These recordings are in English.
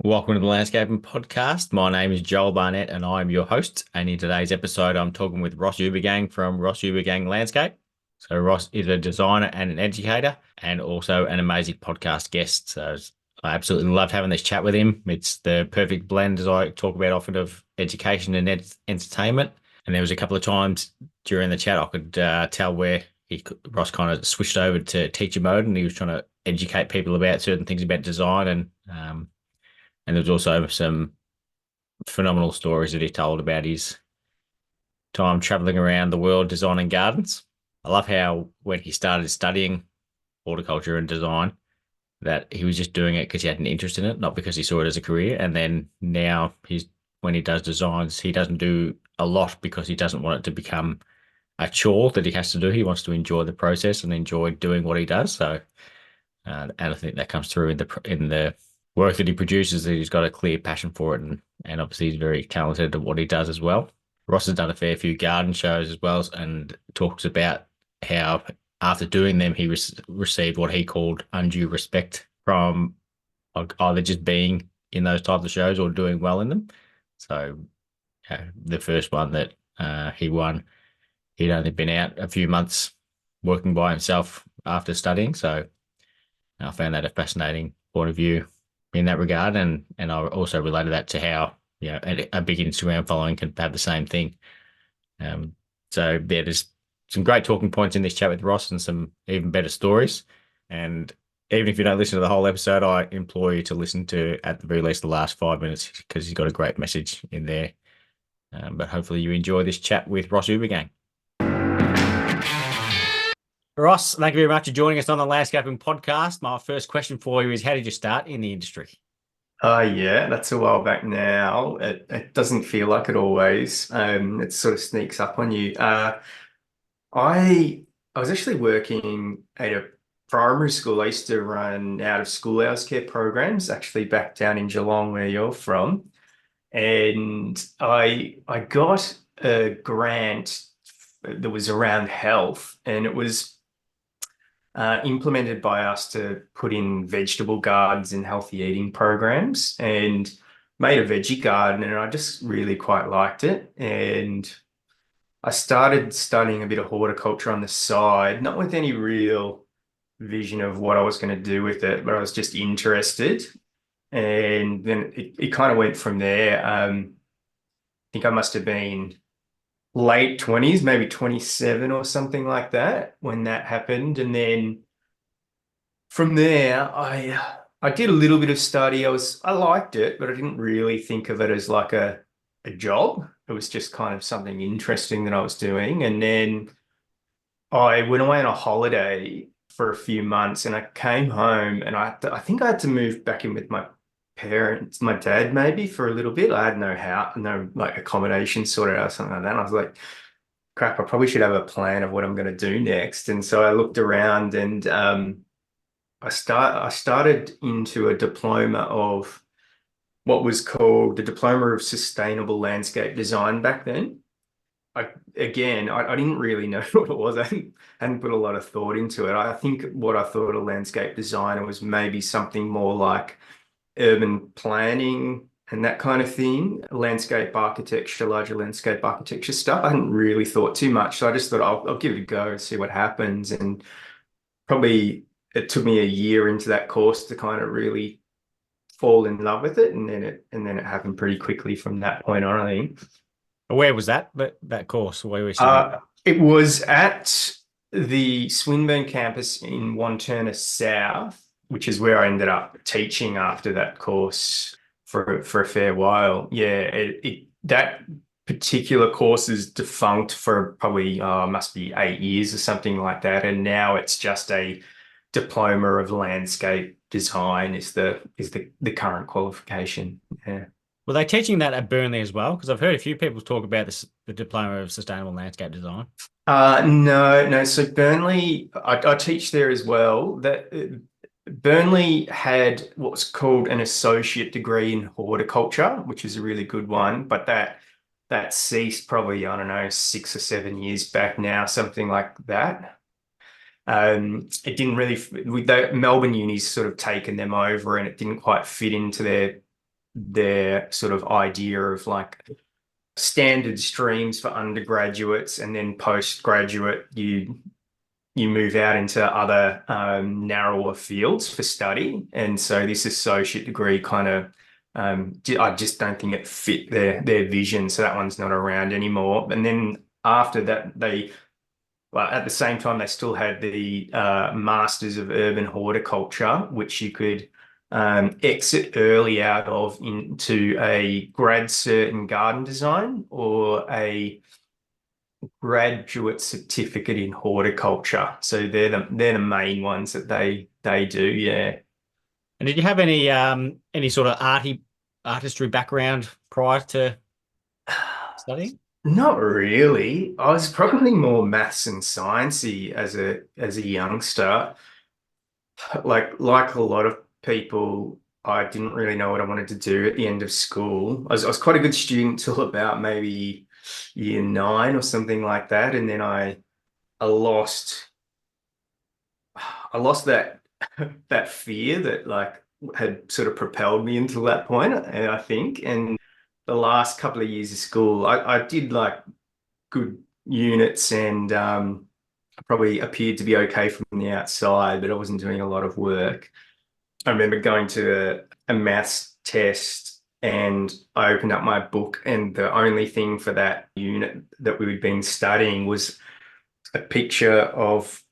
Welcome to the Landscaping Podcast. My name is Joel Barnett and I'm your host. And in today's episode, I'm talking with Ross Uebergang from Ross Uebergang Landscape. So, Ross is a designer and an educator and also an amazing podcast guest. So, I absolutely loved having this chat with him. It's the perfect blend, as I talk about often, of education and entertainment. And there was a couple of times during the chat I could tell where Ross kind of switched over to teacher mode and he was trying to educate people about certain things about design and there was also some phenomenal stories that he told about his time traveling around the world designing gardens. I love how when he started studying horticulture and design, that he was just doing it because he had an interest in it, not because he saw it as a career. And then now he's when he does designs, he doesn't do a lot because he doesn't want it to become a chore that he has to do. He wants to enjoy the process and enjoy doing what he does. And I think that comes through in the work that he produces. That he's got a clear passion for it, and obviously he's very talented at what he does as well. Ross has done a fair few garden shows as well, and talks about how after doing them he received what he called undue respect from either just being in those types of shows or doing well in them. So the first one that he won, he'd only been out a few months working by himself after studying. So I found that a fascinating point of view in that regard, and I also related that to how a big Instagram following can have the same thing. Um, so yeah, there's some great talking points in this chat with Ross, and some even better stories. And even if you don't listen to the whole episode, I implore you to listen to at the very least the last 5 minutes because he's got a great message in there. But hopefully you enjoy this chat with Ross Uebergang. Ross, thank you very much for joining us on the Landscaping Podcast. My first question for you is, how did you start in the industry? Yeah, that's a while back now. It doesn't feel like it always. It sort of sneaks up on you. I was actually working at a primary school. I used to run out of school hours care programs, actually back down in Geelong where you're from. And I got a grant that was around health, and it was implemented by us to put in vegetable gardens and healthy eating programs, and made a veggie garden, and I just really quite liked it. And I started studying a bit of horticulture on the side, not with any real vision of what I was going to do with it, but I was just interested. And then it kind of went from there. I think I must have been late 20s, maybe 27 or something like that when that happened. And then from there, I did a little bit of study. I liked it, but I didn't really think of it as like a job. It was just kind of something interesting that I was doing. And then I went away on a holiday for a few months, and I came home, and I think I had to move back in with my parents, my dad maybe for a little bit. I had no like accommodation sorted out or something like that. And I was like, crap, I probably should have a plan of what I'm going to do next. And so I looked around, and I started into a diploma of what was called the Diploma of Sustainable Landscape Design back then. I didn't really know what it was. I hadn't put a lot of thought into it. I think what I thought a landscape designer was maybe something more like urban planning and that kind of thing, landscape architecture, larger landscape architecture stuff. I hadn't really thought too much. So I just thought I'll give it a go and see what happens. And probably it took me a year into that course to kind of really fall in love with it, and then it happened pretty quickly from that point on, I think. Where was that course? Where were you studying? It was at the Swinburne campus in Wantirna South, which is where I ended up teaching after that course for a fair while. Yeah, that particular course is defunct for probably must be 8 years or something like that, and now it's just a diploma of landscape design is the current qualification. Yeah. Were they teaching that at Burnley as well? Because I've heard a few people talk about the Diploma of Sustainable Landscape Design. No, no. So Burnley, I teach there as well. That Burnley had what's called an associate degree in horticulture, which is a really good one, but that ceased probably, I don't know, 6 or 7 years back now, something like that. It didn't really, with the Melbourne uni's sort of taken them over, and it didn't quite fit into their their sort of idea of like standard streams for undergraduates, and then postgraduate you move out into other narrower fields for study. And so this associate degree kind of I just don't think it fit their vision. So that one's not around anymore. And then after that, well, at the same time, they still had the Masters of Urban Horticulture, which you could exit early out of into a grad cert in garden design or a graduate certificate in horticulture. So they're the main ones that they do. Yeah. And did you have any sort of artistry background prior to studying? Not really. I was probably more maths and sciencey as a youngster. Like a lot of people, I didn't really know what I wanted to do at the end of school. I was quite a good student till about maybe year nine or something like that, and then I lost I lost that that fear that like had sort of propelled me into that point, and I think. And the last couple of years of school, I did like good units and probably appeared to be okay from the outside, but I wasn't doing a lot of work. I remember going to a maths test and I opened up my book, and the only thing for that unit that we'd been studying was a picture of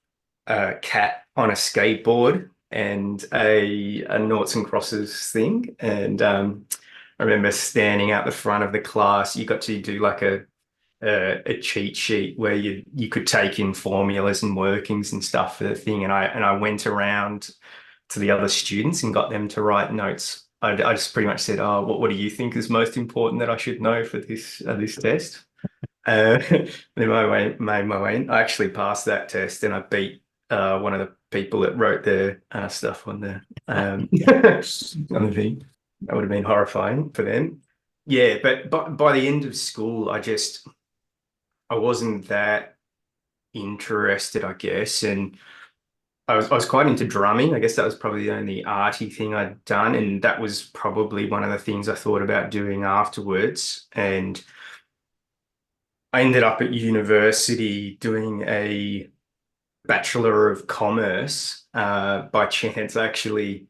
a cat on a skateboard and a noughts and crosses thing. And I remember standing out the front of the class. You got to do like a cheat sheet where you could take in formulas and workings and stuff for the thing. And I went around to the other students and got them to write notes. I just pretty much said, "Oh, what do you think is most important that I should know for this test?" Then made my way in. I actually passed that test and I beat one of the people that wrote their stuff on the on the thing. That would have been horrifying for them. Yeah, but by the end of school, I wasn't that interested, I guess, and I was quite into drumming. I guess that was probably the only arty thing I'd done, and that was probably one of the things I thought about doing afterwards. And I ended up at university doing a Bachelor of Commerce by chance. I actually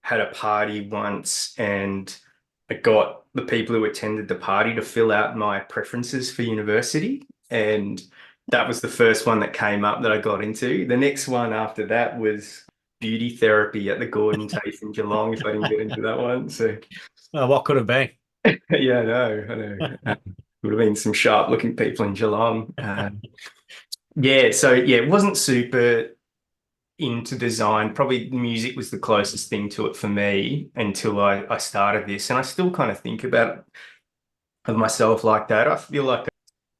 had a party once and I got the people who attended the party to fill out my preferences for university. And that was the first one that came up that I got into. The next one after that was beauty therapy at the Gordon Tafe in Geelong, if I didn't get into that one. So What could have been? yeah, I know. Would have been some sharp looking people in Geelong. Yeah, so yeah, it wasn't super into design. Probably music was the closest thing to it for me until I started this. And I still kind of think about of myself like that. I feel like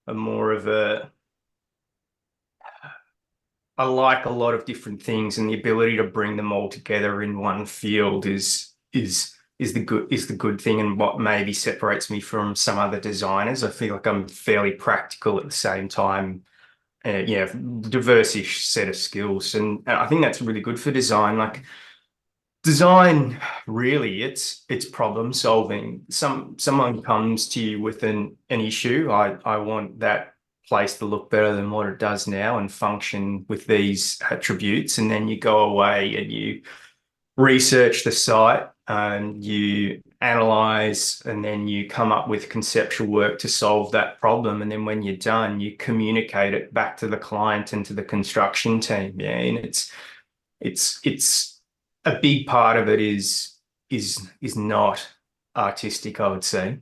I'm more of a I like a lot of different things, and the ability to bring them all together in one field is the good thing, and what maybe separates me from some other designers. I feel like I'm fairly practical at the same time. Yeah, diverse-ish set of skills, and I think that's really good for design. Like design, really, it's problem solving. Someone comes to you with an issue. I want that place to look better than what it does now and function with these attributes. And then you go away and you research the site and you analyze, and then you come up with conceptual work to solve that problem. And then when you're done, you communicate it back to the client and to the construction team. Yeah, and it's a big part of it is not artistic, I would say.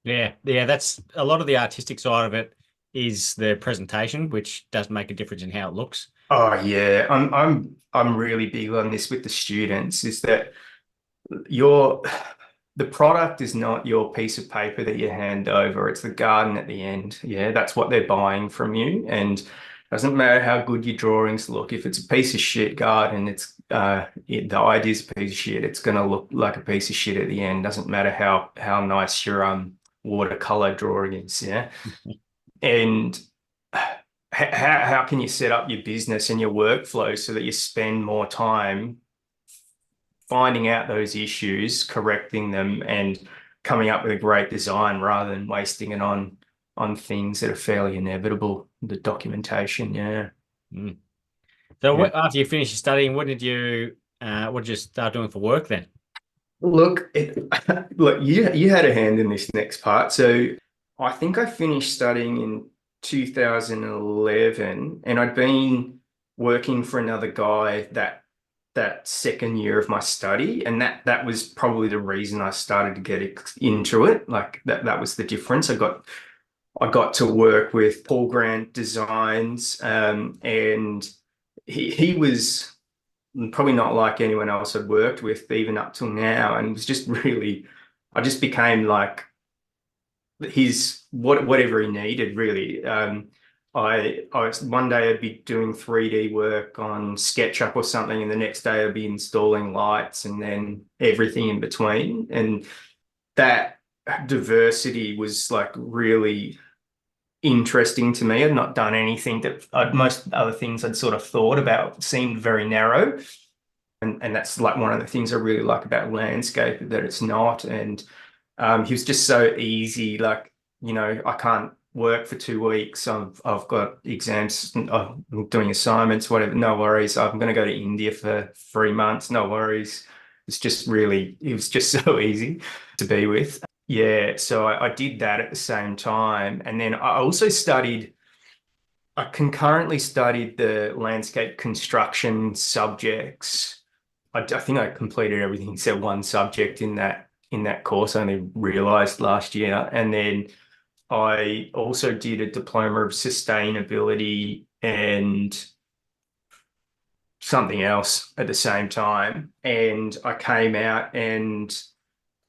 Yeah, that's a lot of the artistic side of it is the presentation, which does make a difference in how it looks. Oh yeah, I'm really big on this with the students, is that your the product is not your piece of paper that you hand over. It's the garden at the end. Yeah, that's what they're buying from you. And it doesn't matter how good your drawings look. If it's a piece of shit garden, the idea's a piece of shit. It's gonna look like a piece of shit at the end. Doesn't matter how nice your watercolor drawing is. Yeah. And how can you set up your business and your workflow so that you spend more time finding out those issues, correcting them, and coming up with a great design rather than wasting it on things that are fairly inevitable. The documentation, yeah. Mm. So Yeah. after you finished studying, what did you start doing for work then? Look, look, you had a hand in this next part. So I think I finished studying in 2011, and I'd been working for another guy that second year of my study, and that was probably the reason I started to into it. Like that was the difference. I got to work with Paul Grant Designs, and he was probably not like anyone else I'd worked with even up till now, and was just really, I just became like his whatever he needed really. I one day I'd be doing 3D work on SketchUp or something, and the next day I'd be installing lights, and then everything in between. And that diversity was like really interesting to me. I'd not done anything that most other things I'd sort of thought about seemed very narrow. And that's like one of the things I really like about landscape, that it's not. And he was just so easy. Like, I can't work for 2 weeks. I've got exams, I'm doing assignments, whatever. No worries. I'm going to go to India for 3 months. No worries. It was just so easy to be with. Yeah, so I did that at the same time. And then I concurrently studied the landscape construction subjects. I think I completed everything except one subject in that course. I only realized last year. And then I also did a diploma of sustainability and something else at the same time. And I came out, and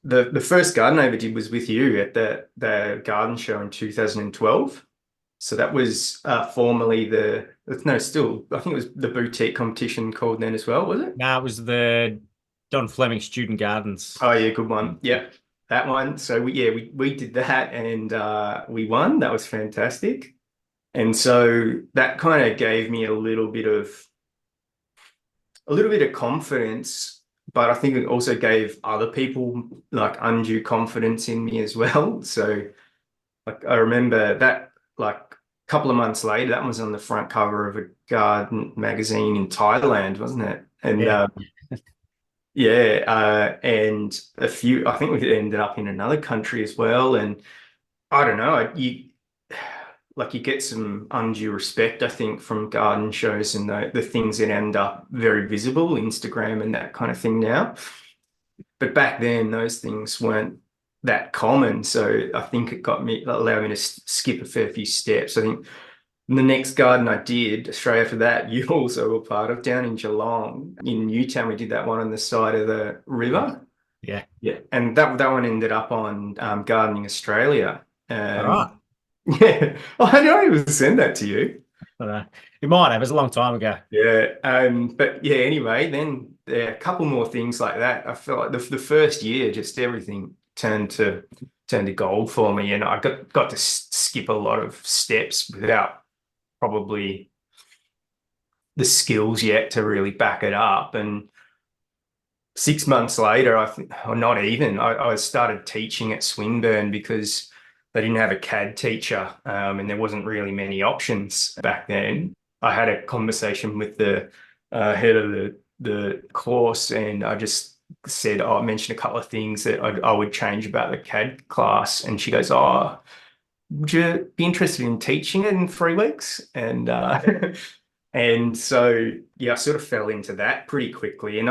the first garden I ever did was with you at the garden show in 2012. So that was formerly no, still, I think it was the boutique competition called then as well, was it? No, it was the Don Fleming Student Gardens. Oh yeah, good one. Yeah, that one. So we did that, and we won. That was fantastic. And so that kind of gave me a little bit of confidence, but I think it also gave other people like undue confidence in me as well. So like I remember that, like a couple of months later, that was on the front cover of a garden magazine in Thailand, wasn't it? And Yeah. yeah, and I think we ended up in another country as well. And I don't know, you get some undue respect, I think, from garden shows and the things that end up very visible, Instagram and that kind of thing now. But back then, those things weren't that common. So I think allowed me to skip a fair few steps. I think the next garden I did, straight after that, you also were part of, down in Geelong, in Newtown. We did that one on the side of the Yeah. river. Yeah. Yeah. And that one ended up on Gardening Australia. All right. Yeah. Oh, I don't even send that to you. I don't know. You might have. It was a long time ago. Yeah. But yeah, anyway, then a couple more things like that. I felt like the first year, just everything turned to gold for me. And I got to skip a lot of steps without probably the skills yet to really back it up. And 6 months later, I think, or not even, I started teaching at Swinburne because they didn't have a CAD teacher, and there wasn't really many options back then. I had a conversation with the head of the course, and I just said, I mentioned a couple of things that I would change about the CAD class, and she goes, "Oh, would you be interested in teaching it in 3 weeks?" And and so yeah, I sort of fell into that pretty quickly, and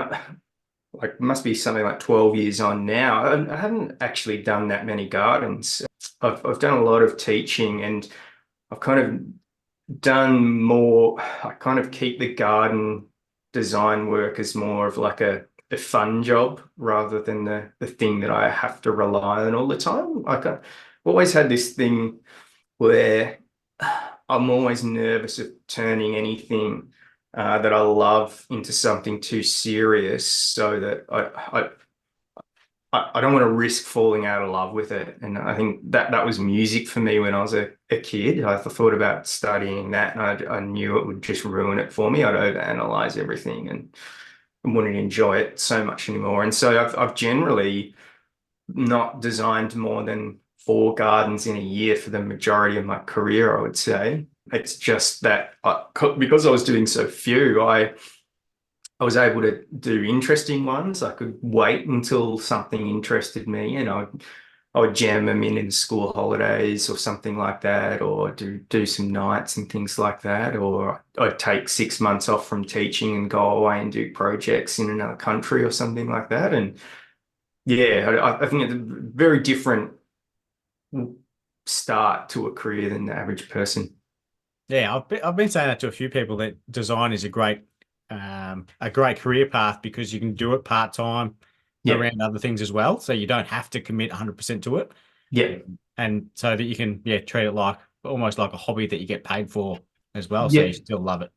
like must be something like 12 years on now. I haven't actually done that many gardens. I've done a lot of teaching, and I've kind of done more. I kind of keep the garden design work as more of like a fun job rather than the thing that I have to rely on all the time. I've always had this thing where I'm always nervous of turning anything that I love into something too serious, so that I don't want to risk falling out of love with it. And I think that was music for me when I was a kid. I thought about studying that, and I knew it would just ruin it for me. I'd overanalyze everything, and wouldn't enjoy it so much anymore. And so I've generally not designed more than 4 gardens in a year for the majority of my career, I would say. It's just that because I was doing so few, I was able to do interesting ones. I could wait until something interested me, and I would jam them in school holidays or something like that, or do some nights and things like that. Or I'd take 6 months off from teaching and go away and do projects in another country or something like that. And yeah, I think it's a very different start to a career than the average person. Yeah, I've been saying that to a few people that design is a great career path because you can do it part time Yeah, around other things as well, so you don't have to commit 100% to it, yeah, and so that you can treat it like almost like a hobby that you get paid for as well, so you yeah. still love it.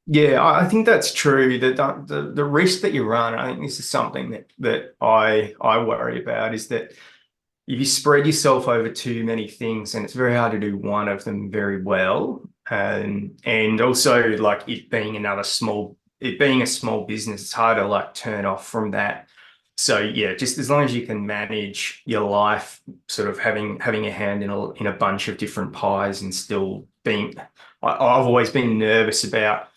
Yeah, I think that's true. The risk that you run, I think this is something that I worry about is that if you spread yourself over too many things, and it's very hard to do one of them very well. And also like it being a small business, it's hard to like turn off from that. So yeah, just as long as you can manage your life, sort of having a hand in a bunch of different pies and still being, I've always been nervous about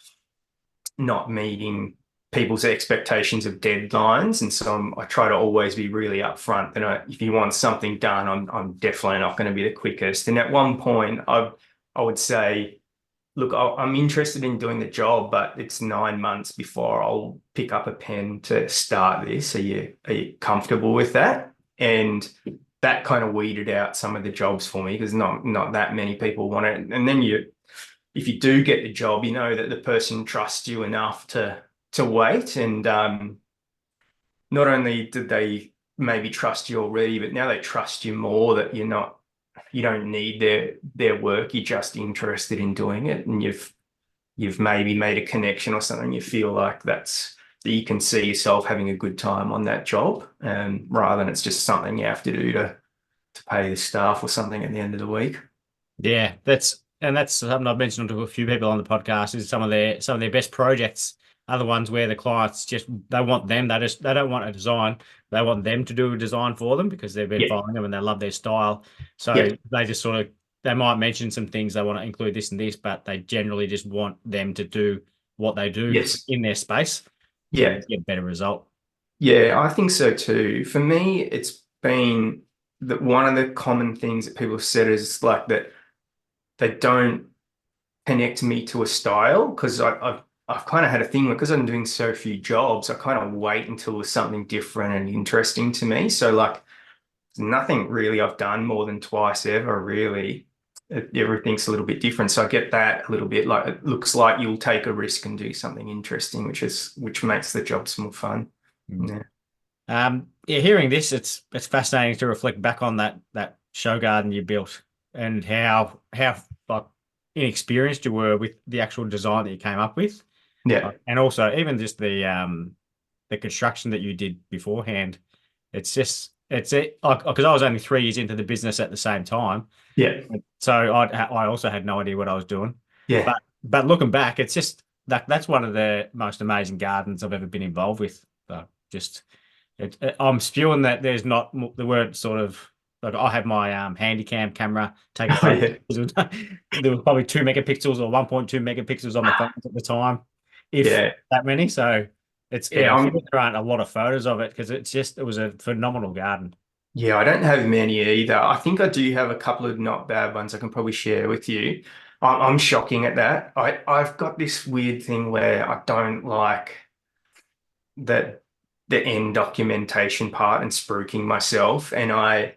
not meeting people's expectations of deadlines, and so I try to always be really upfront. And if you want something done, I'm definitely not going to be the quickest. And at one point, I would say, look, I'm interested in doing the job, but it's 9 months before I'll pick up a pen to start this. Are you comfortable with that? And that kind of weeded out some of the jobs for me because not that many people want it. And then if you do get the job, you know that the person trusts you enough to wait. And not only did they maybe trust you already, but now they trust you more that you don't need their work. You're just interested in doing it, and you've maybe made a connection or something. You feel like that you can see yourself having a good time on that job, rather than it's just something you have to do to pay the staff or something at the end of the week. Yeah, that's something I've mentioned to a few people on the podcast. Is some of their best projects are the ones where the clients just they want them. They don't want a design. They want them to do a design for them because they've been Yeah, following them and they love their style. yeah, So they just sort of they might mention some things they want to include this and this, but they generally just want them to do what they do yes, in their space yeah. and get a better result. Yeah, I think so too. For me, it's been that one of the common things that people have said is like that they don't connect me to a style because I've kind of had a thing because I'm doing so few jobs. I kind of wait until there's something different and interesting to me. So like nothing really I've done more than twice ever, really. Everything's a little bit different. So I get that a little bit like it looks like you'll take a risk and do something interesting, which makes the jobs more fun. Mm. Yeah. Yeah, hearing this, it's fascinating to reflect back on that show garden you built and how like inexperienced you were with the actual design that you came up with, Yeah. and also even just the construction that you did beforehand. It's just it's it like because I was only 3 years into the business at the same time, Yeah. so I also had no idea what I was doing. Yeah. But looking back, it's just that's one of the most amazing gardens I've ever been involved with. Just I'm spewing that there's not there weren't sort of like I had my handy camera taking Oh photos. yeah. There was probably 2 megapixels or 1.2 megapixels on the phones at the time, if Yeah. that many. So it's Yeah. I'm sure there aren't a lot of photos of it because it was a phenomenal garden. Yeah, I don't have many either. I think I do have a couple of not bad ones I can probably share with you. I'm shocking at that. I've got this weird thing where I don't like that the end documentation part and spruiking myself, and I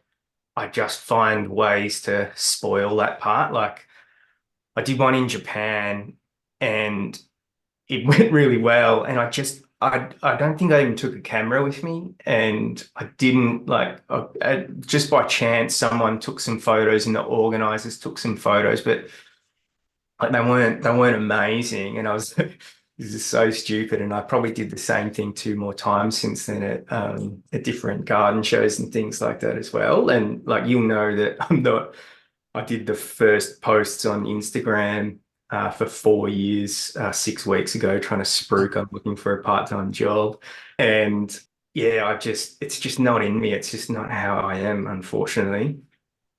just find ways to spoil that part. Like I did one in Japan, and it went really well. And I don't think I even took a camera with me, and I didn't like just by chance someone took some photos and the organizers took some photos, but like they weren't amazing. And I was this is so stupid. And I probably did the same thing 2 more times since then at different garden shows and things like that as well. And like you'll know that I did the first posts on Instagram for 4 years, 6 weeks ago, trying to spruik. I'm looking for a part-time job. And yeah, it's just not in me. It's just not how I am, unfortunately.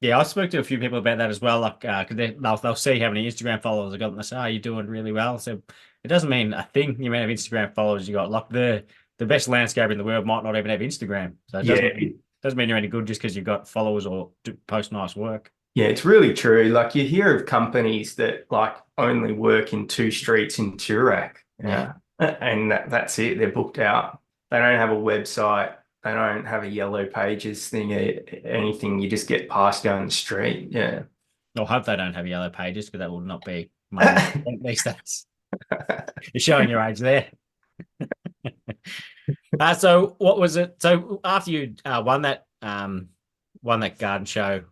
Yeah, I spoke to a few people about that as well. Like, 'cause they'll see how many Instagram followers I got, and they say, "Oh, you're doing really well." So it doesn't mean a thing. The amount of Instagram followers you got, like the best landscaper in the world might not even have Instagram. So it Yeah, doesn't mean you're any good just because you've got followers or post nice work. yeah, it's really true. Like you hear of companies that like only work in two streets in Toorak, Yeah. and that's it. They're booked out. They don't have a website. They don't have a yellow pages thing, anything. You just get passed down the street. Yeah. I hope they don't have yellow pages because that would not be money well spent these days. You're showing your age there. So what was it? So after you won that garden show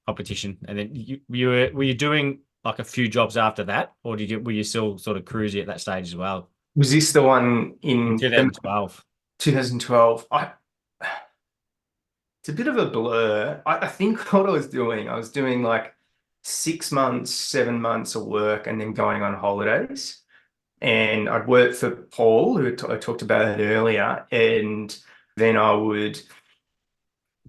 competition, and then were you doing like a few jobs after that, or were you still sort of cruisy at that stage as well Was this the one in in the 2012? 2012? It's a bit of a blur. I think what I was doing like 6 months, 7 months of work and then going on holidays. And I'd work for Paul, who I talked about it earlier, and then I would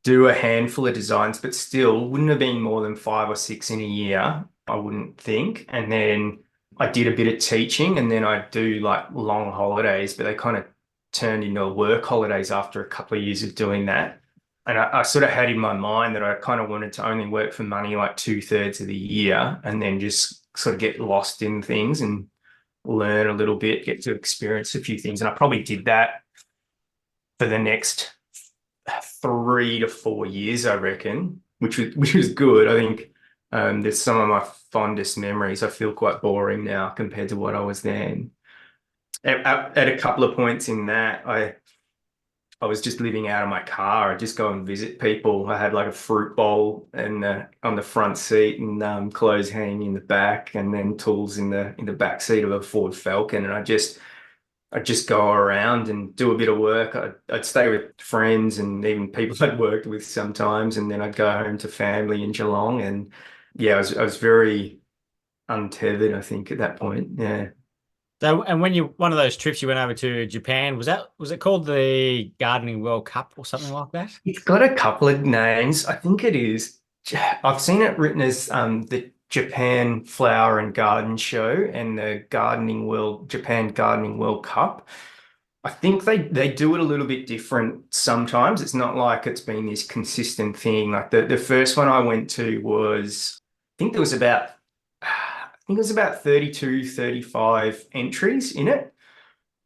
do a handful of designs, but still wouldn't have been more than 5 or 6 in a year, I wouldn't think. And then I did a bit of teaching, and then I'd do like long holidays, but they kind of turned into work holidays after a couple of years of doing that. And I sort of had in my mind that I kind of wanted to only work for money like 2/3 of the year and then just sort of get lost in things and learn a little bit, get to experience a few things. And I probably did that for the next 3 to 4 years, I reckon, which was good. I think there's some of my fondest memories. I feel quite boring now compared to what I was then. At a couple of points in that, I was just living out of my car. I just go and visit people. I had like a fruit bowl and on the front seat and clothes hanging in the back, and then tools in the back seat of a Ford Falcon. And I'd just go around and do a bit of work. I'd stay with friends and even people I'd worked with sometimes, and then I'd go home to family in Geelong. And yeah, I was very untethered, I think, at that point. Yeah. So, and when you one of those trips you went over to Japan, was it called the Gardening World Cup or something like that? It's got a couple of names. I think it is. I've seen it written as the Japan Flower and Garden Show and the Japan Gardening World Cup. I think they do it a little bit different sometimes. It's not like it's been this consistent thing. Like the first one I went to was, I think there was about, I think it was about 32, 35 entries in it,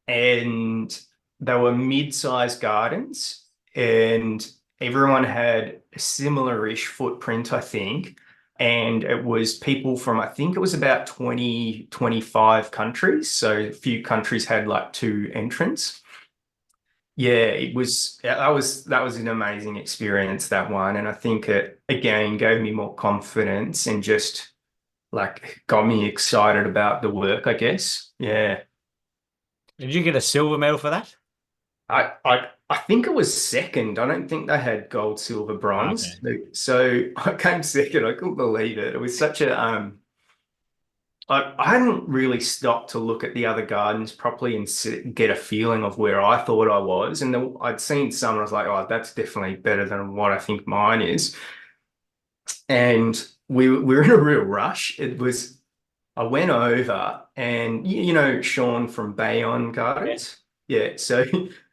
and they were mid-sized gardens, and everyone had a similar-ish footprint, I think. And it was people from, I think it was about 20, 25 countries. So a few countries had like two entrants. Yeah, that was an amazing experience, that one. And I think it again gave me more confidence and just like got me excited about the work, I guess. Yeah. Did you get a silver medal for that? I think it was second. I don't think they had gold, silver, bronze. Okay. So I came second. I couldn't believe it. It was such a I hadn't really stopped to look at the other gardens properly and get a feeling of where I thought I was. And I'd seen some and I was like, oh, that's definitely better than what I think mine is. And we were in a real rush. I went over and you know Sean from Bayon Yeah. Gardens? Yeah, so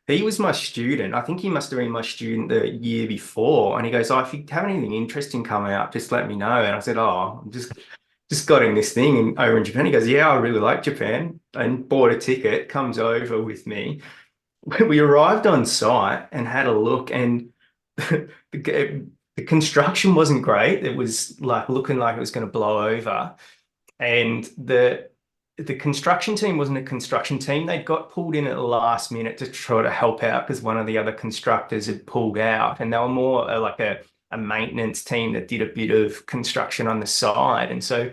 he was my student. I think he must have been my student the year before. And he goes, "Oh, if you have anything interesting coming up, just let me know." And I said, "Oh, I'm just got in this thing over in Japan." He goes, "Yeah, I really like Japan," and bought a ticket, comes over with me. We arrived on site and had a look, and the construction wasn't great. It was like looking like it was going to blow over. And the construction team wasn't a construction team. They got pulled in at the last minute to try to help out because one of the other constructors had pulled out, and they were more like a maintenance team that did a bit of construction on the side. And so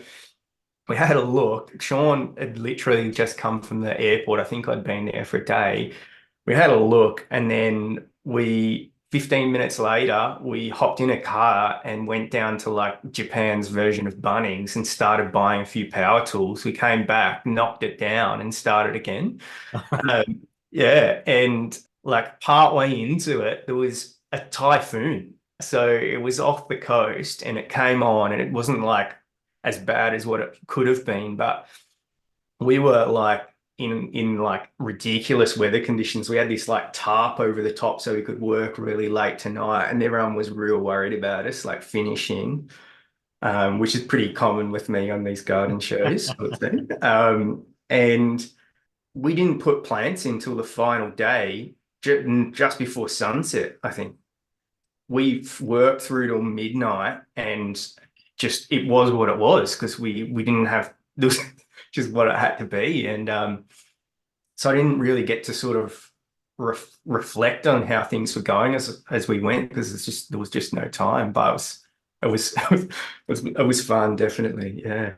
we had a look. Sean had literally just come from the airport. I think I'd been there for a day. We had a look, and then we 15 minutes later, we hopped in a car and went down to like Japan's version of Bunnings and started buying a few power tools. We came back, knocked it down, and started again. Yeah, and like partway into it, there was a typhoon. So it was off the coast and it came on, and it wasn't like as bad as what it could have been, but we were like in like ridiculous weather conditions. We had this like tarp over the top so we could work really late tonight, and everyone was real worried about us like finishing, which is pretty common with me on these garden shows sort of thing. And we didn't put plants in till the final day, just before sunset, I think. We worked through till midnight, and just it was what it was because we didn't have there was just what it had to be. And so I didn't really get to sort of reflect on how things were going as we went, because there was just no time. But it was it was fun, definitely. Yeah.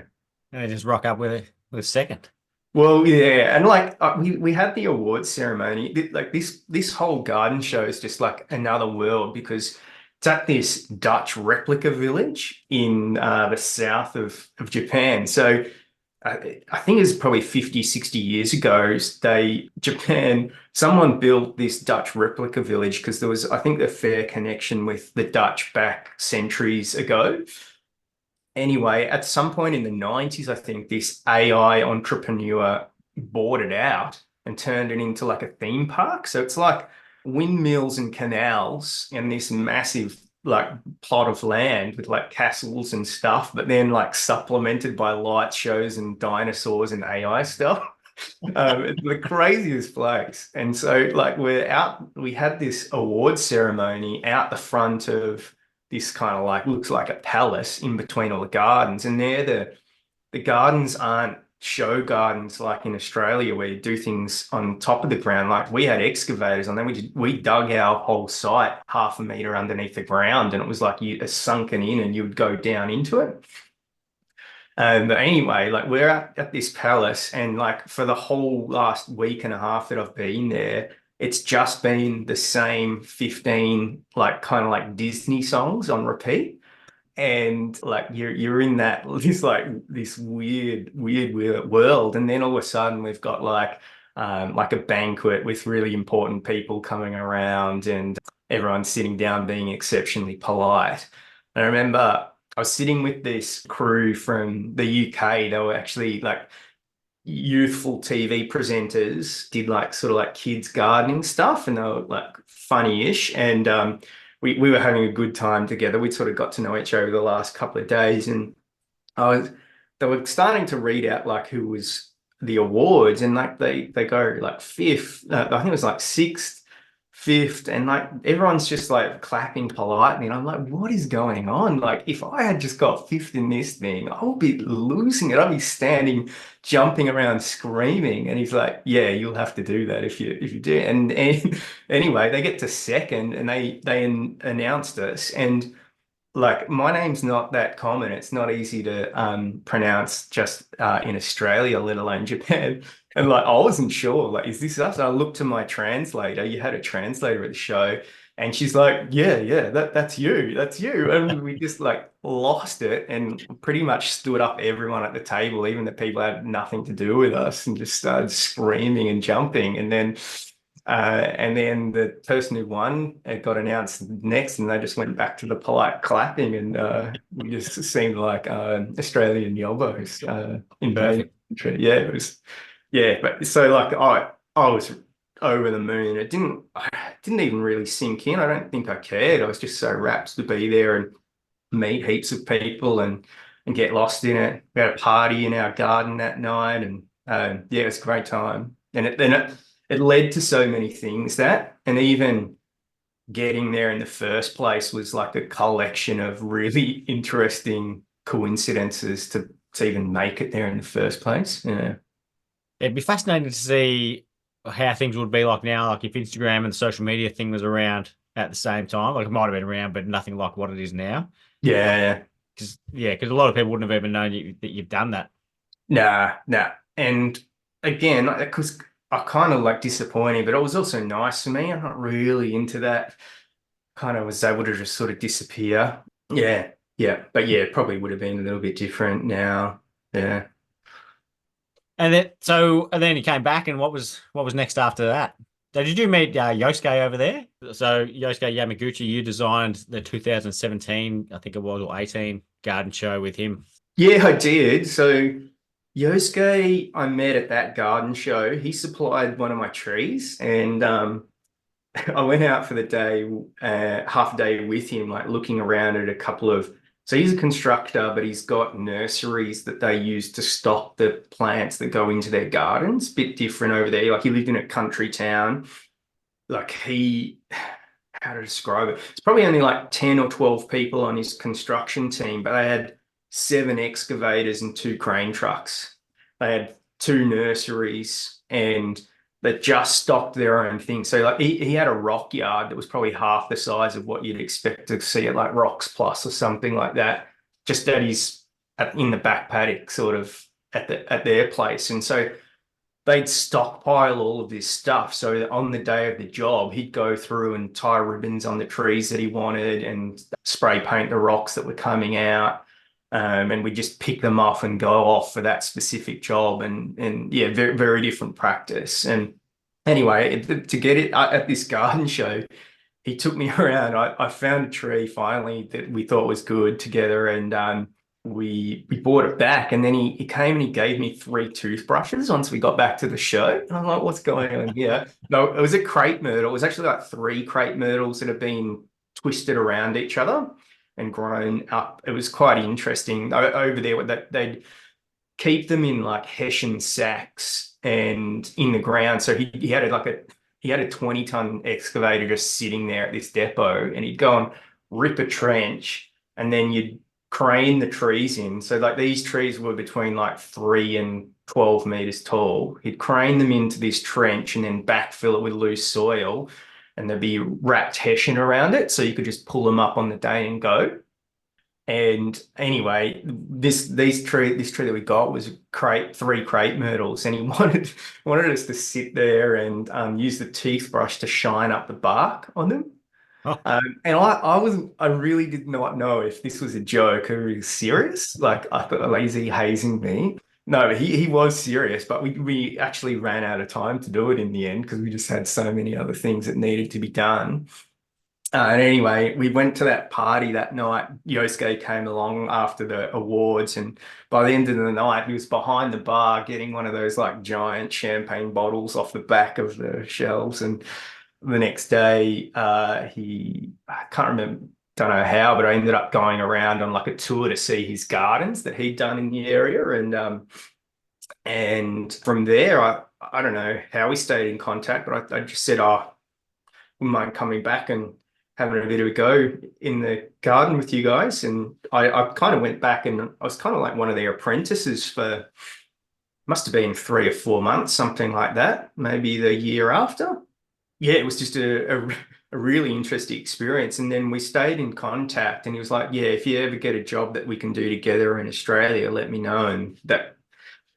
And they just rock up with a second. Well, yeah, and like we had the awards ceremony. Like this whole garden show is just like another world, because it's at this Dutch replica village in the south of Japan. So I think it's probably 50, 60 years ago, someone built this Dutch replica village because there was, I think, a fair connection with the Dutch back centuries ago. Anyway, at some point in the 90s, I think this AI entrepreneur bought it out and turned it into like a theme park. So it's like windmills and canals and this massive like plot of land with like castles and stuff, but then like supplemented by light shows and dinosaurs and AI stuff. It's the craziest place. And so like we had this award ceremony out the front of this kind of like looks like a palace in between all the gardens. And the gardens aren't show gardens like in Australia where you do things on top of the ground. Like we had excavators and then we dug our whole site half a meter underneath the ground, and it was like you sunken in and you would go down into it. But anyway, like we're at this palace, and like for the whole last week and a half that I've been there, it's just been the same 15 like kind of like Disney songs on repeat. And like you're in that this weird world, and then all of a sudden we've got like a banquet with really important people coming around, and everyone's sitting down being exceptionally polite. And I remember I was sitting with this crew from the UK. They were actually like youthful TV presenters, did like sort of like kids gardening stuff, and they were like funny-ish. And we were having a good time together. We sort of got to know each other over the last couple of days, and I was they were starting to read out like who was the awards, and like they go like fifth, I think it was like sixth, fifth, and like everyone's just like clapping politely, and I'm like, what is going on? Like if I had just got fifth in this thing, I would be losing it. I'd be standing, jumping around, screaming. And he's like, yeah, you'll have to do that if you do. And anyway, they get to second, and they announced us. And like my name's not that common. It's not easy to pronounce just in Australia, let alone Japan. And like I wasn't sure, like, is this us? I looked to my translator. You had a translator at the show, and she's like, yeah, that's you, that's you. And we just like lost it and pretty much stood up everyone at the table, even the people that had nothing to do with us, and just started screaming and jumping. And then the person who won got announced next, and they just went back to the polite clapping, and we just seemed like Australian yobos invading Perfect. the country. Yeah, it was. Yeah, but so like I was over the moon. I didn't even really sink in. I don't think I cared. I was just so rapt to be there and meet heaps of people and get lost in it. We had a party in our garden that night, and yeah, it was a great time. And it led to so many things, and even getting there in the first place was like a collection of really interesting coincidences to even make it there in the first place. Yeah. It'd be fascinating to see how things would be like now, like if Instagram and the social media thing was around at the same time. Like it might have been around, but nothing like what it is now. Yeah. Because a lot of people wouldn't have even known that you've done that. Nah. And again, because I kind of like disappointing, but it was also nice for me. I'm not really into that kind of was able to just sort of disappear. Yeah, yeah, but yeah, it probably would have been a little bit different now. Yeah. And then you came back, and what was next after that? So did you meet Yosuke over there? So Yosuke Yamaguchi, you designed the 2017, I think it was, or 18 garden show with him. Yeah, I did. So Yosuke, I met at that garden show. He supplied one of my trees, and I went out for the day, half a day with him, like looking around at a couple of. So he's a constructor, but he's got nurseries that they use to stock the plants that go into their gardens. Bit different over there. Like he lived in a country town. Like how to describe it? It's probably only like 10 or 12 people on his construction team, but they had seven excavators and two crane trucks. They had two nurseries and they just stocked their own thing. So like he had a rock yard that was probably half the size of what you'd expect to see at like Rocks Plus or something like that, just in the back paddock, sort of at their place. And so they'd stockpile all of this stuff. So that on the day of the job, he'd go through and tie ribbons on the trees that he wanted and spray paint the rocks that were coming out. And we just pick them off and go off for that specific job. And yeah, very, very different practice. And anyway, to get it at this garden show, he took me around. I found a tree finally that we thought was good together, and we bought it back. And then he came and he gave me three toothbrushes once we got back to the show. And I'm like, what's going on here? No, it was a crepe myrtle. It was actually like three crepe myrtles that have been twisted around each other and grown up. It was quite interesting. Over there, they'd keep them in like Hessian sacks and in the ground. So he had a 20-ton excavator just sitting there at this depot, and he'd go and rip a trench, and then you'd crane the trees in. So like these trees were between like 3 and 12 meters tall. He'd crane them into this trench and then backfill it with loose soil, and there'd be wrapped hessian around it, so you could just pull them up on the day and go. And anyway, this tree that we got was three crepe myrtles, and he wanted us to sit there and use the toothbrush to shine up the bark on them. And I really did not know if this was a joke or he was serious. Like I thought, like, is he hazing me? No, he was serious, but we actually ran out of time to do it in the end because we just had so many other things that needed to be done. And anyway, we went to that party that night. Yosuke came along after the awards, and by the end of the night, he was behind the bar getting one of those like giant champagne bottles off the back of the shelves. And the next day, I can't remember, don't know how, but I ended up going around on like a tour to see his gardens that he'd done in the area. And from there, I don't know how we stayed in contact, but I just said, oh, wouldn't mind coming back and having a bit of a go in the garden with you guys. And I kind of went back, and I was kind of like one of their apprentices for, must have been 3 or 4 months, something like that, maybe the year after. Yeah, it was just a really interesting experience. And then we stayed in contact, and he was like, yeah, if you ever get a job that we can do together in Australia, let me know. And that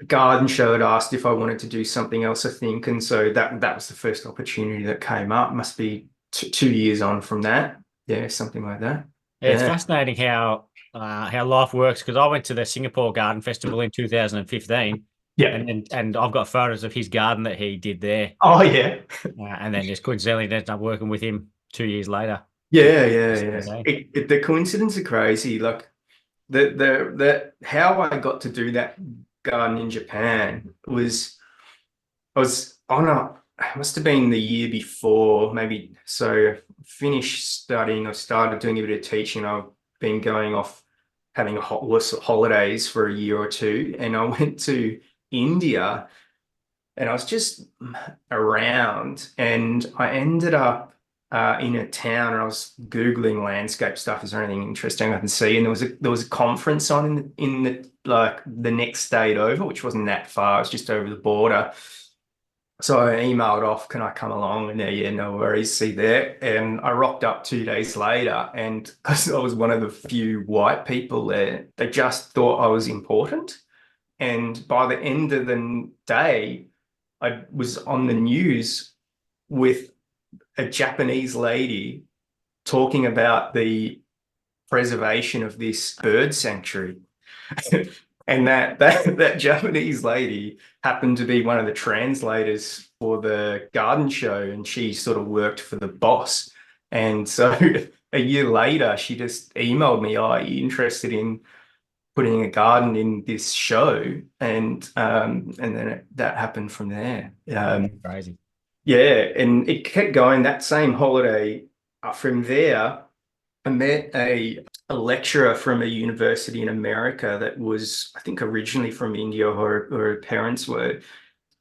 garden show had asked if I wanted to do something else, I think. And so that was the first opportunity that came up. Must be 2 years on from that. Yeah, something like that. Yeah, it's Yeah. fascinating how life works, because I went to the Singapore Garden Festival in 2015, Yeah. and I've got photos of his garden that he did there, Oh, yeah. and then just coincidentally ended up working with him 2 years later. Yeah, yeah, The yeah. same day. The coincidence are crazy. Like the how I got to do that garden in Japan was I was on a it must have been the year before, maybe. So finished studying, I started doing a bit of teaching. I've been going off having holidays for a year or two, and I went to India, and I was just around, and I ended up in a town, and I was Googling landscape stuff. Is there anything interesting I can see? And there was a conference on in the like the next state over, which wasn't that far. It was just over the border. So I emailed off, can I come along? And yeah, no worries, see there. And I rocked up 2 days later, and because I was one of the few white people there, they just thought I was important. And by the end of the day, I was on the news with a Japanese lady talking about the preservation of this bird sanctuary. And that Japanese lady happened to be one of the translators for the garden show, and she sort of worked for the boss. And so a year later, she just emailed me, "Oh, are you interested in putting a garden in this show?" And then that happened from there. Crazy. Yeah, and it kept going that same holiday. From there, I met a lecturer from a university in America that was, I think, originally from India, or her parents were,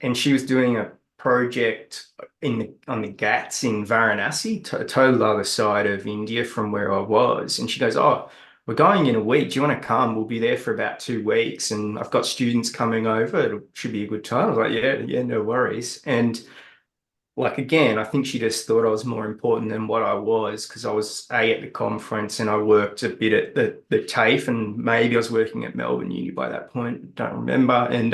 and she was doing a project on the Ghats in Varanasi, to a total other side of India from where I was. And she goes, "Oh, we're going in a week. Do you want to come? We'll be there for about 2 weeks, and I've got students coming over. It should be a good time." I was like, "Yeah, yeah, no worries." And like again, I think she just thought I was more important than what I was, because I was at the conference and I worked a bit at the TAFE, and maybe I was working at Melbourne Uni by that point. Don't remember. And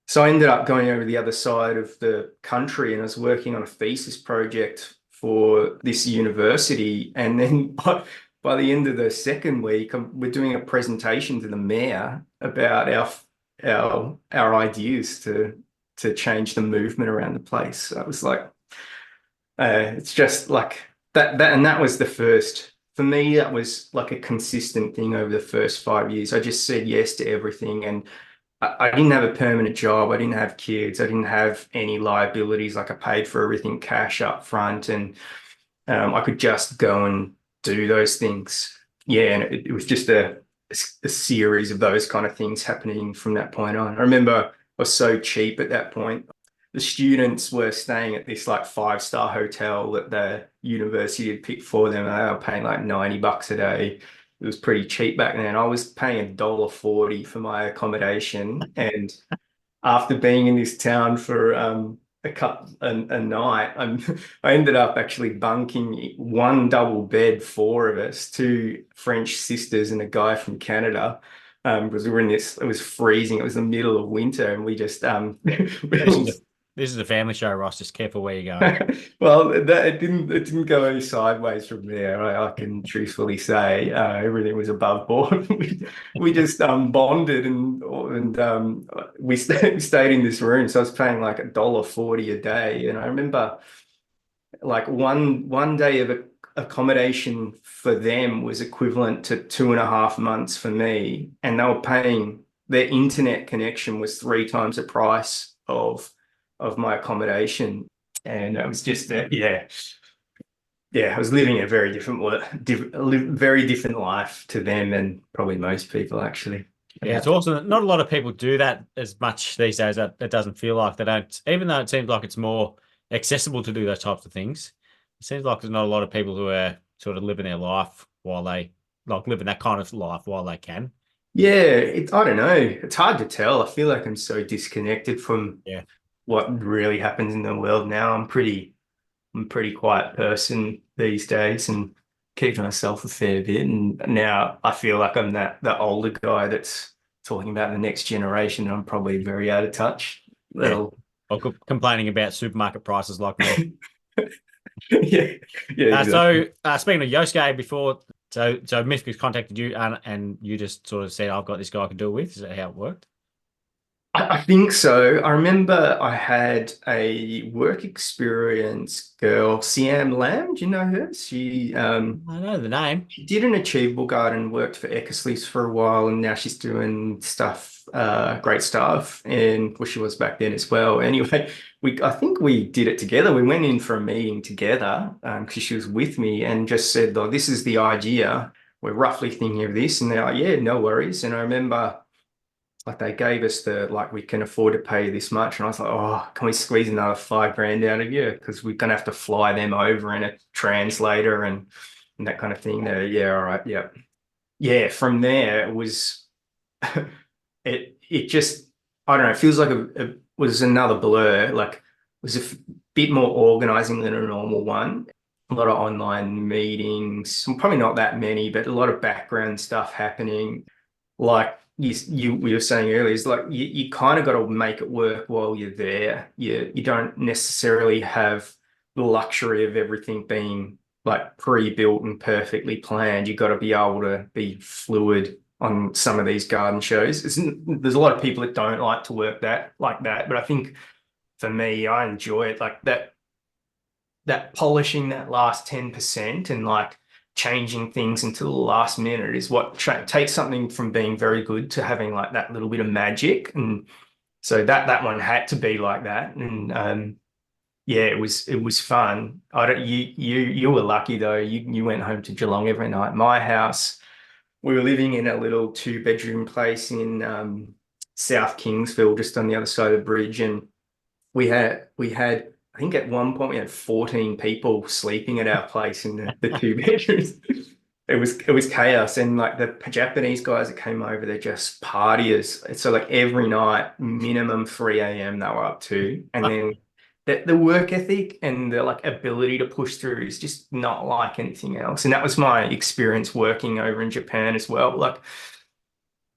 so I ended up going over the other side of the country, and I was working on a thesis project for this university. And then by the end of the second week, we're doing a presentation to the mayor about our ideas to change the movement around the place. So it was like, it's just like and that was the first, for me, that was like a consistent thing over the first 5 years. I just said yes to everything. And I didn't have a permanent job. I didn't have kids. I didn't have any liabilities. Like, I paid for everything cash up front, and I could just go and do those things. Yeah, and it was just a series of those kind of things happening from that point on. I remember I was so cheap at that point. The students were staying at this like 5-star hotel that the university had picked for them, and they were paying like $90 a day. It was pretty cheap back then. I was paying $1.40 for my accommodation, and after being in this town for a night, I ended up actually bunking one double bed, four of us, two French sisters and a guy from Canada. Because we were in this, it was freezing. It was the middle of winter, and we just This is a this is a family show, Ross. Just careful where you're going. well, it didn't go any sideways from there. I can truthfully say everything was above board. We just bonded, and we stayed in this room. So I was paying like $1.40 a day, and I remember like one day of accommodation for them was equivalent to 2.5 months for me, and they were paying, their internet connection was 3 times the price of my accommodation. And it was just yeah, I was living a very very different life to them, and probably most people actually. Yeah, it's awesome. Not a lot of people do that as much these days. That it doesn't feel like they don't, even though it seems like it's more accessible to do those types of things. It seems like there's not a lot of people who are sort of living their life while they like living that kind of life while they can. Yeah, I don't know. It's hard to tell. I feel like I'm so disconnected from Yeah. what really happens in the world now. I'm a pretty quiet person these days, and keep to myself a fair bit. And now I feel like I'm the older guy that's talking about the next generation, and I'm probably very out of touch. Yeah. That'll Or complaining about supermarket prices like me. yeah, yeah, exactly. Speaking of Yosuke before, so Mythic's contacted you and you just sort of said, I've got this guy I can do it with. Is that how it worked? I think so. I remember I had a work experience girl, Siam Lam. Do you know her? I know the name. She did an achievable garden, worked for Eckersley's for a while, and now she's doing stuff, great stuff. And well, she was back then as well. Anyway, I think we did it together. We went in for a meeting together, because she was with me, and just said, "Oh, this is the idea. We're roughly thinking of this." And they're like, "Yeah, no worries." And I remember like they gave us the like, "We can afford to pay this much," and I was like, "Oh, can we squeeze another 5 grand out of you? Because we're gonna have to fly them over in a translator and that kind of thing." There, yeah, all right, yeah, yeah. From there, it was it just, I don't know. It feels like it was another blur. Like, it was bit more organizing than a normal one. A lot of online meetings, probably not that many, but a lot of background stuff happening. Like you were saying earlier, is like you kind of got to make it work while you're there. You don't necessarily have the luxury of everything being like pre-built and perfectly planned. You've got to be able to be fluid on some of these garden shows. There's a lot of people that don't like to work that like that, but I think for me, I enjoy it like that polishing that last 10% and like changing things until the last minute is what takes something from being very good to having like that little bit of magic. And so that one had to be like that. And yeah, it was fun. I don't you were lucky though. You went home to Geelong every night. My house, we were living in a little two-bedroom place in South Kingsville, just on the other side of the bridge, and we had I think at one point we had 14 people sleeping at our place in the two bedrooms. It was chaos, and like the Japanese guys that came over, they're just partiers. So like every night, minimum 3 a.m. they were up to, and then the work ethic and the like ability to push through is just not like anything else. And that was my experience working over in Japan as well. Like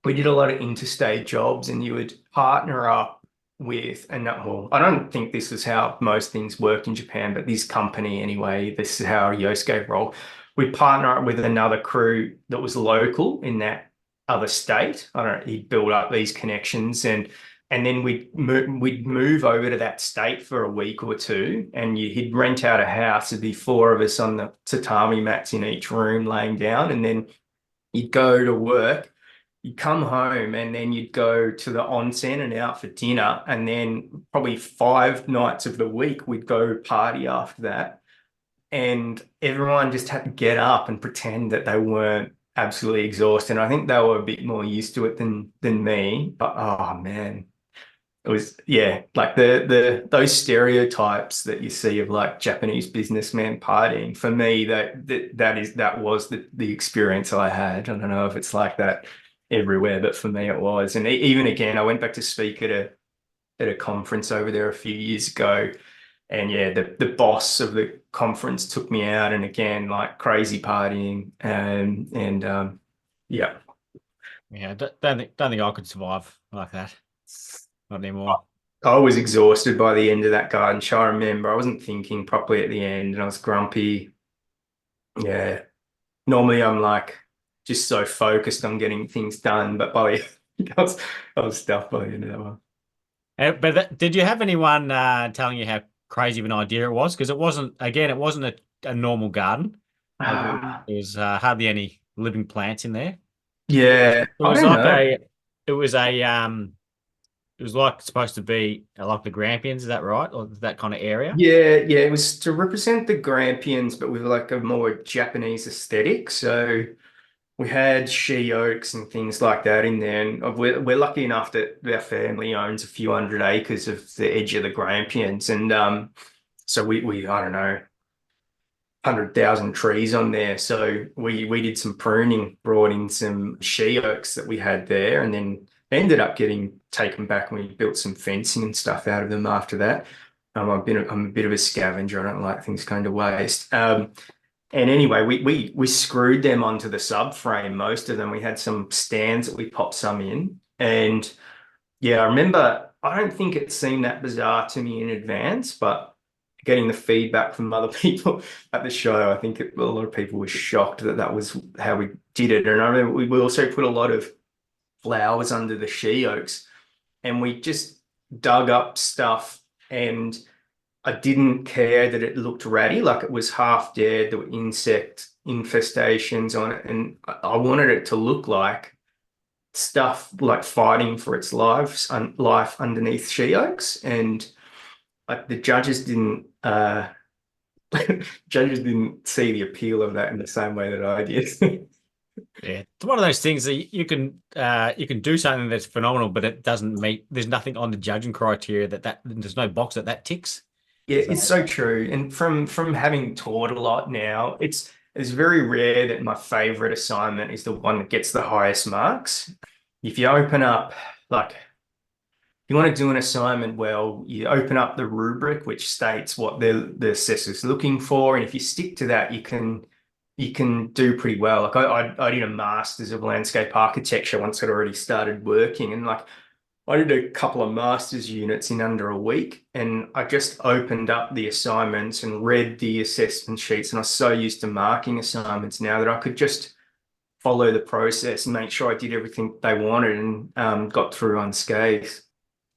we did a lot of interstate jobs, and you would partner up with, and well, I don't think this is how most things work in Japan, but this company anyway, this is how Yosuke rolled. We'd partner up with another crew that was local in that other state. I don't know, he'd build up these connections, and then we'd move over to that state for a week or two, and he'd rent out a house. There'd be four of us on the tatami mats in each room laying down, and then you'd go to work, you'd come home, and then you'd go to the onsen and out for dinner. And then probably 5 nights of the week, we'd go party after that. And everyone just had to get up and pretend that they weren't absolutely exhausted. And I think they were a bit more used to it than me. But oh man, it was, yeah, like the those stereotypes that you see of like Japanese businessmen partying. For me, that was the experience I had. I don't know if it's like that everywhere, but for me it was. And even again, I went back to speak at a conference over there a few years ago, and yeah, the boss of the conference took me out, and again, like crazy partying, and yeah. Yeah, don't think I could survive like that. Not anymore. I was exhausted by the end of that garden show. I remember I wasn't thinking properly at the end, and I was grumpy. Yeah. Normally I'm like just so focused on getting things done, but by I was stuffed by the end of that one. But did you have anyone telling you how crazy of an idea it was? Because it wasn't a normal garden. Like Ah, there was hardly any living plants in there. yeah, It I was don't like know. it was a, it was like supposed to be like the Grampians, is that right? Or that kind of area? Yeah, it was to represent the Grampians, but with like a more Japanese aesthetic. So we had she oaks and things like that in there. And we're lucky enough that our family owns a few hundred acres of the edge of the Grampians. And so we I don't know, 100,000 trees on there. So we did some pruning, brought in some she oaks that we had there, and then ended up getting taken back, and we built some fencing and stuff out of them after that. I'm a bit of a scavenger. I don't like things going to waste. And anyway, we screwed them onto the subframe, most of them. We had some stands that we popped some in. And yeah, I remember, I don't think it seemed that bizarre to me in advance, but getting the feedback from other people at the show, I think a lot of people were shocked that that was how we did it. And I remember we also put a lot of flowers under the she oaks, and we just dug up stuff, and I didn't care that it looked ratty, like it was half dead. There were insect infestations on it, and I wanted it to look like stuff like fighting for its life underneath she oaks. And like the judges didn't see the appeal of that in the same way that I did. Yeah, it's one of those things that you can do something that's phenomenal, but it doesn't meet. There's nothing on the judging criteria that there's no box that ticks. Yeah, So it's so true. And from having taught a lot now, it's very rare that my favorite assignment is the one that gets the highest marks. If you open up, like, you want to do an assignment well, you open up the rubric, which states what the assessor's looking for, and if you stick to that, you can do pretty well. Like I did a master's of landscape architecture once I'd already started working, and like I did a couple of master's units in under a week, and I just opened up the assignments and read the assessment sheets. And I was so used to marking assignments now that I could just follow the process and make sure I did everything they wanted and got through unscathed.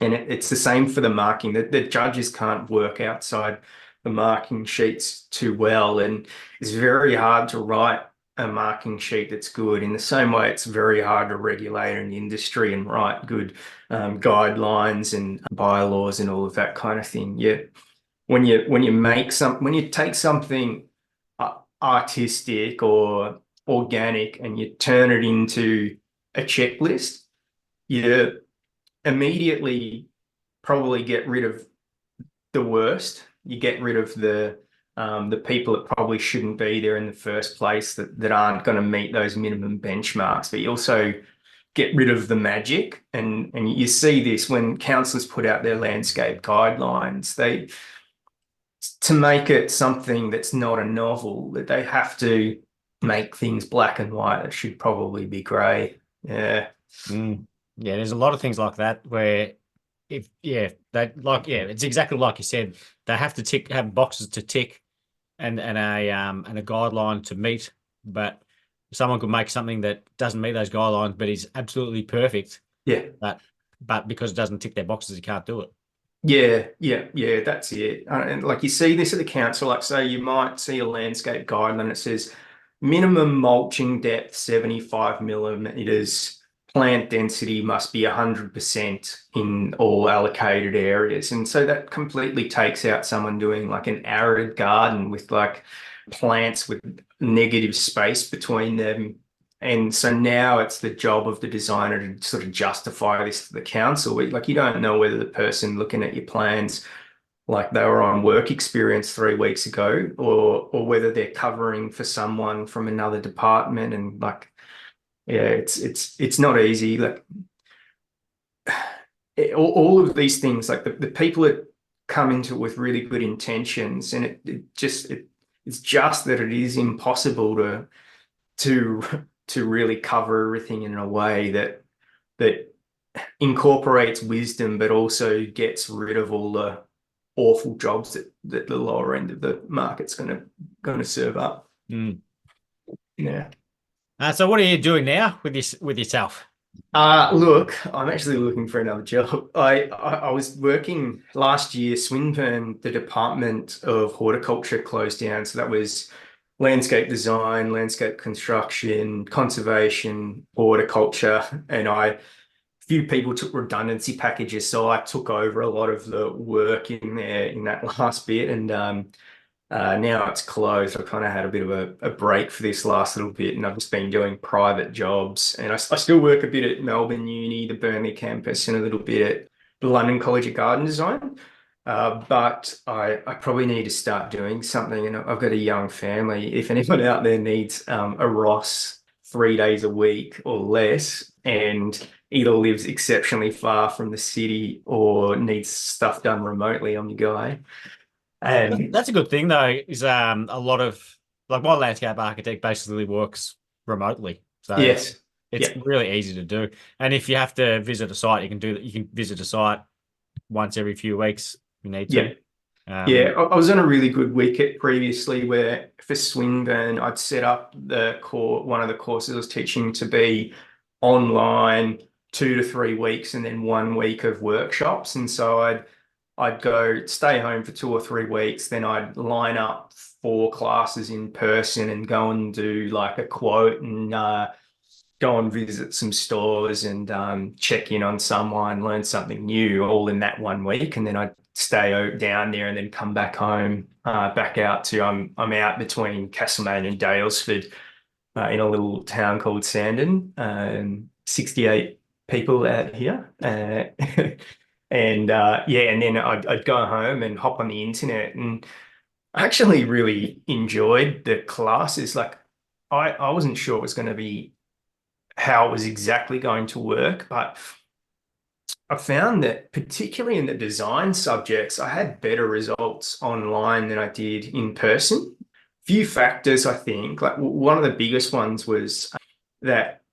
And it's the same for the marking. The judges can't work outside the marking sheets too well, and it's very hard to write a marking sheet that's good. In the same way, it's very hard to regulate an industry and write good guidelines and bylaws and all of that kind of thing. Yeah, when you take something artistic or organic and you turn it into a checklist, you immediately probably get rid of the worst. You get rid of the people that probably shouldn't be there in the first place that aren't going to meet those minimum benchmarks. But you also get rid of the magic. And you see this when councils put out their landscape guidelines. They to make it something that's not a novel, that they have to make things black and white. It should probably be grey. Yeah. Mm. Yeah, there's a lot of things like that where if yeah, it's exactly like you said. They have to have boxes to tick and a guideline to meet, but someone could make something that doesn't meet those guidelines but is absolutely perfect, Yeah. but because it doesn't tick their boxes, you can't do it. Yeah, that's it. And like you see this at the council, like say you might see a landscape guideline that says minimum mulching depth 75 millimeters, plant density must be 100% in all allocated areas. And so that completely takes out someone doing like an arid garden with like plants with negative space between them. And so now it's the job of the designer to sort of justify this to the council. Like you don't know whether the person looking at your plans, like they were on work experience 3 weeks ago, or whether they're covering for someone from another department. And like, yeah, it's not easy. Like all of these things, like the people that come into it with really good intentions, and it's just that it is impossible to to really cover everything in a way that incorporates wisdom, but also gets rid of all the awful jobs that the lower end of the market's going to serve up. Mm. Yeah. So what are you doing now with this with yourself? Look, I'm actually looking for another job. I was working last year, Swinburne, the Department of Horticulture closed down. So that was landscape design, landscape construction, conservation, horticulture, and few people took redundancy packages, so I took over a lot of the work in there in that last bit, and now it's closed. I kind of had a bit of a break for this last little bit, and I've just been doing private jobs. And I still work a bit at Melbourne Uni, the Burnley campus, and a little bit at the London College of Garden Design. But I probably need to start doing something. And I've got a young family. If anyone out there needs a Ross 3 days a week or less, and either lives exceptionally far from the city or needs stuff done remotely, I'm the guy. And That's a good thing though, is a lot of like my landscape architect basically works remotely. So yes, it's yeah, really easy to do. And if you have to visit a site, you can do that. You can visit a site once every few weeks if you need yeah. to. Yeah, I was on a really good wicket previously where for Swinburne, I'd set up one of the courses I was teaching to be online 2 to 3 weeks and then 1 week of workshops. And so I'd go stay home for 2 or 3 weeks, then I'd line up 4 classes in person and go and do like a quote and go and visit some stores and check in on someone, learn something new all in that 1 week. And then I'd stay down there and then come back home, back out to, I'm out between Castlemaine and Dalesford in a little town called Sandon, 68 people out here. And yeah, and then I'd go home and hop on the internet. And I actually really enjoyed the classes. Like I wasn't sure it was going to be how it was exactly going to work, but I found that particularly in the design subjects, I had better results online than I did in person. Few factors, I think. Like one of the biggest ones was that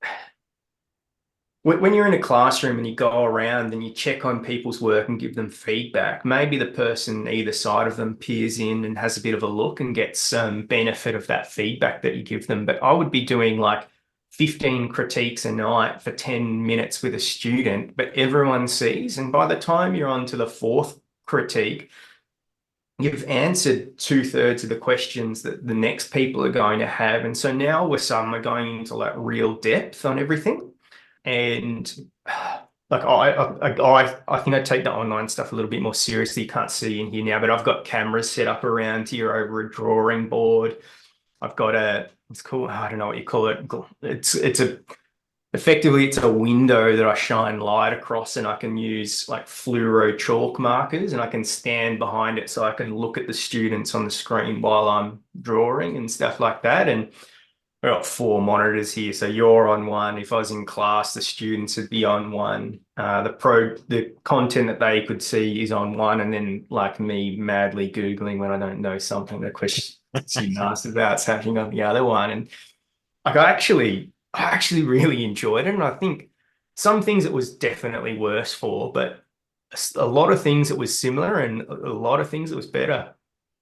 when you're in a classroom and you go around and you check on people's work and give them feedback, maybe the person either side of them peers in and has a bit of a look and gets some benefit of that feedback that you give them. But I would be doing like 15 critiques a night for 10 minutes with a student, but everyone sees. And by the time you're on to the fourth critique, you've answered two-thirds of the questions that the next people are going to have. And so now we're going into like real depth on everything. And like I think I take the online stuff a little bit more seriously. You can't see in here now, but I've got cameras set up around here over a drawing board. I've got it's called, I don't know what you call it. Effectively, it's a window that I shine light across, and I can use like fluoro chalk markers, and I can stand behind it so I can look at the students on the screen while I'm drawing and stuff like that. And we've got four monitors here, so you're on one. If I was in class, the students would be on one. The content that they could see is on one, and then like me madly Googling when I don't know something, the question you asked about is happening on the other one. And like I actually really enjoyed it, and I think some things it was definitely worse for, but a lot of things it was similar, and a lot of things it was better.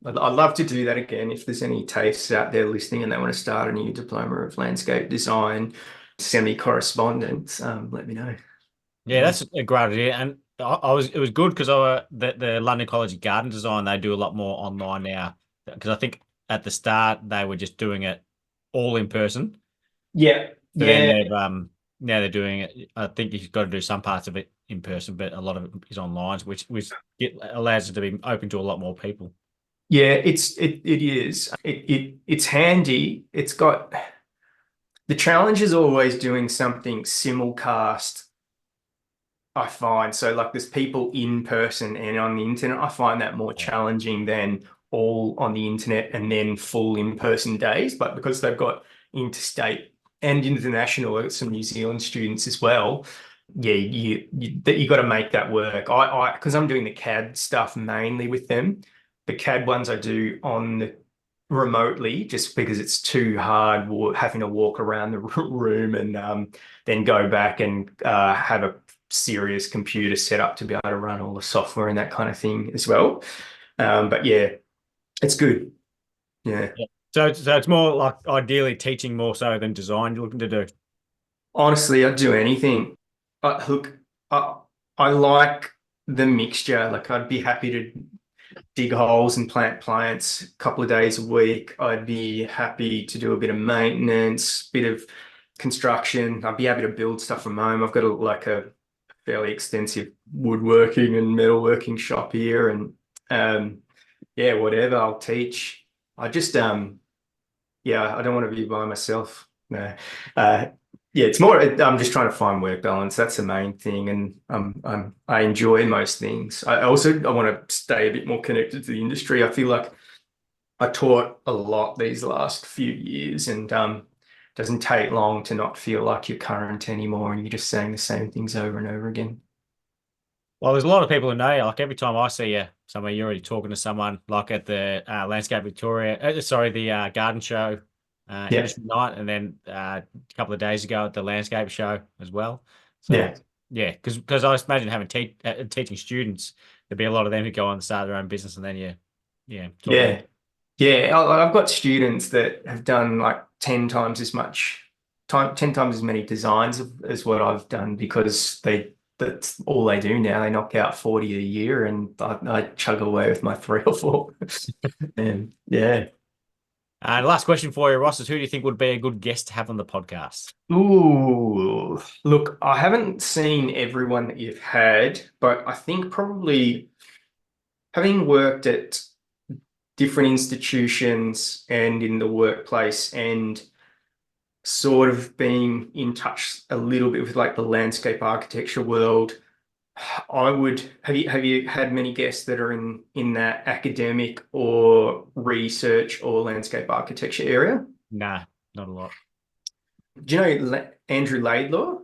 I'd love to do that again. If there's any TAFEs out there listening and they want to start a new diploma of landscape design, semi-correspondence, let me know. Yeah, that's a great idea. And it was good because the London College of Garden Design, they do a lot more online now. Because I think at the start they were just doing it all in person. Yeah, But then yeah, now they're doing it. I think you've got to do some parts of it in person, but a lot of it is online, which it allows it to be open to a lot more people. yeah. It is. It's handy. It's got the challenge is always doing something simulcast. I find so like there's people in person and on the internet. I find that more Yeah. challenging than all on the internet and then full in-person days. But because they've got interstate and international, some New Zealand students as well, yeah, you got to make that work. Because I'm doing the CAD stuff mainly with them. The CAD ones I do on the remotely just because it's too hard having to walk around the room and then go back and have a serious computer set up to be able to run all the software and that kind of thing as well. But yeah, it's good. Yeah. Yeah. So it's more like ideally teaching more so than design you're looking to do. Honestly, I'd do anything. Look, I, I like the mixture. Like I'd be happy to dig holes and plant plants a couple of days a week. I'd be happy to do a bit of maintenance, bit of construction. I'd be happy to build stuff from home. I've got like a fairly extensive woodworking and metalworking shop here, and yeah, whatever. I'll teach. I just yeah, I don't want to be by myself. No. Uh, yeah, it's more. I'm just trying to find work balance. That's the main thing, and I enjoy most things. I want to stay a bit more connected to the industry. I feel like I taught a lot these last few years, and it doesn't take long to not feel like you're current anymore, and you're just saying the same things over and over again. Well, there's a lot of people who know you. Like every time I see you somewhere, you're already talking to someone, like at the Landscape Victoria, sorry, the garden show, Yeah, industry night, and then a couple of days ago at the landscape show as well. So yeah. it's, yeah, because I imagine having teaching students, there'd be a lot of them who go on and start their own business, and then yeah, talking to them. Yeah. Yeah. I've got students that have done like 10 times as much time, 10 times as many designs as what I've done because that's all they do now. They knock out 40 a year and I chug away with my three or four. And yeah. And last question for you, Ross, is who do you think would be a good guest to have on the podcast? Ooh, look, I haven't seen everyone that you've had, but I think probably having worked at different institutions and in the workplace and sort of being in touch a little bit with like the landscape architecture world. I would have you had many guests that are in that academic or research or landscape architecture area? Nah, not a lot. Do you know Andrew Laidlaw?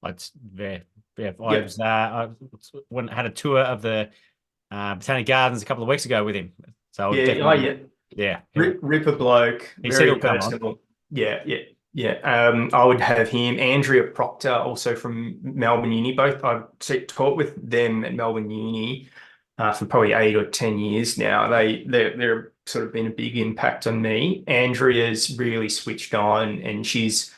It's very, yeah. Yep. I had a tour of the Botanic Gardens a couple of weeks ago with him. So Yeah. Oh, definitely, yeah. yeah, Ripper bloke, he said very he'll come on. personable. Yeah. Yeah. Yeah, I would have him. Andrea Proctor, also from Melbourne Uni. Both I've taught with them at Melbourne Uni for probably 8 or 10 years now. They're sort of been a big impact on me. Andrea's really switched on, and she's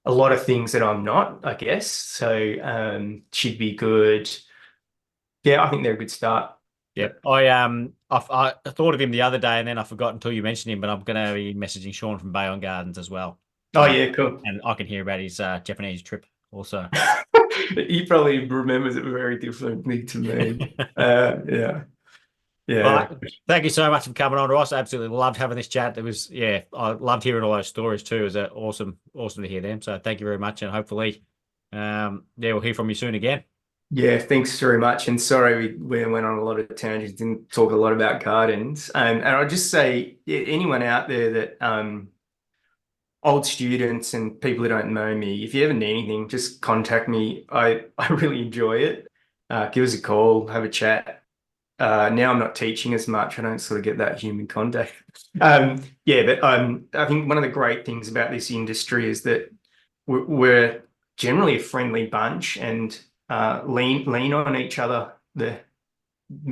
a lot of things that I'm not, I guess. So she'd be good. Yeah, I think they're a good start. Yep. I thought of him the other day and then I forgot until you mentioned him, but I'm going to be messaging Sean from Bayonne Gardens as well. Oh yeah, cool. And I can hear about his Japanese trip also. He probably remembers it very differently to me. Yeah, yeah. Well, thank you so much for coming on, Ross. I absolutely loved having this chat. It was, yeah, I loved hearing all those stories too. It was awesome to hear them. So thank you very much. And hopefully, yeah, we'll hear from you soon again. Yeah, thanks very much. And sorry we went on a lot of tangents, didn't talk a lot about gardens. And I'll just say, yeah, anyone out there that old students and people who don't know me, if you ever need anything, just contact me. I really enjoy it. Give us a call, have a chat. Now I'm not teaching as much. I don't sort of get that human contact. Yeah, but I think one of the great things about this industry is that we're generally a friendly bunch and lean on each other.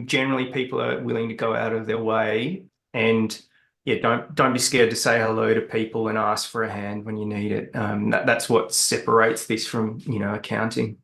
Generally people are willing to go out of their way, and yeah, don't be scared to say hello to people and ask for a hand when you need it. That's what separates this from, accounting.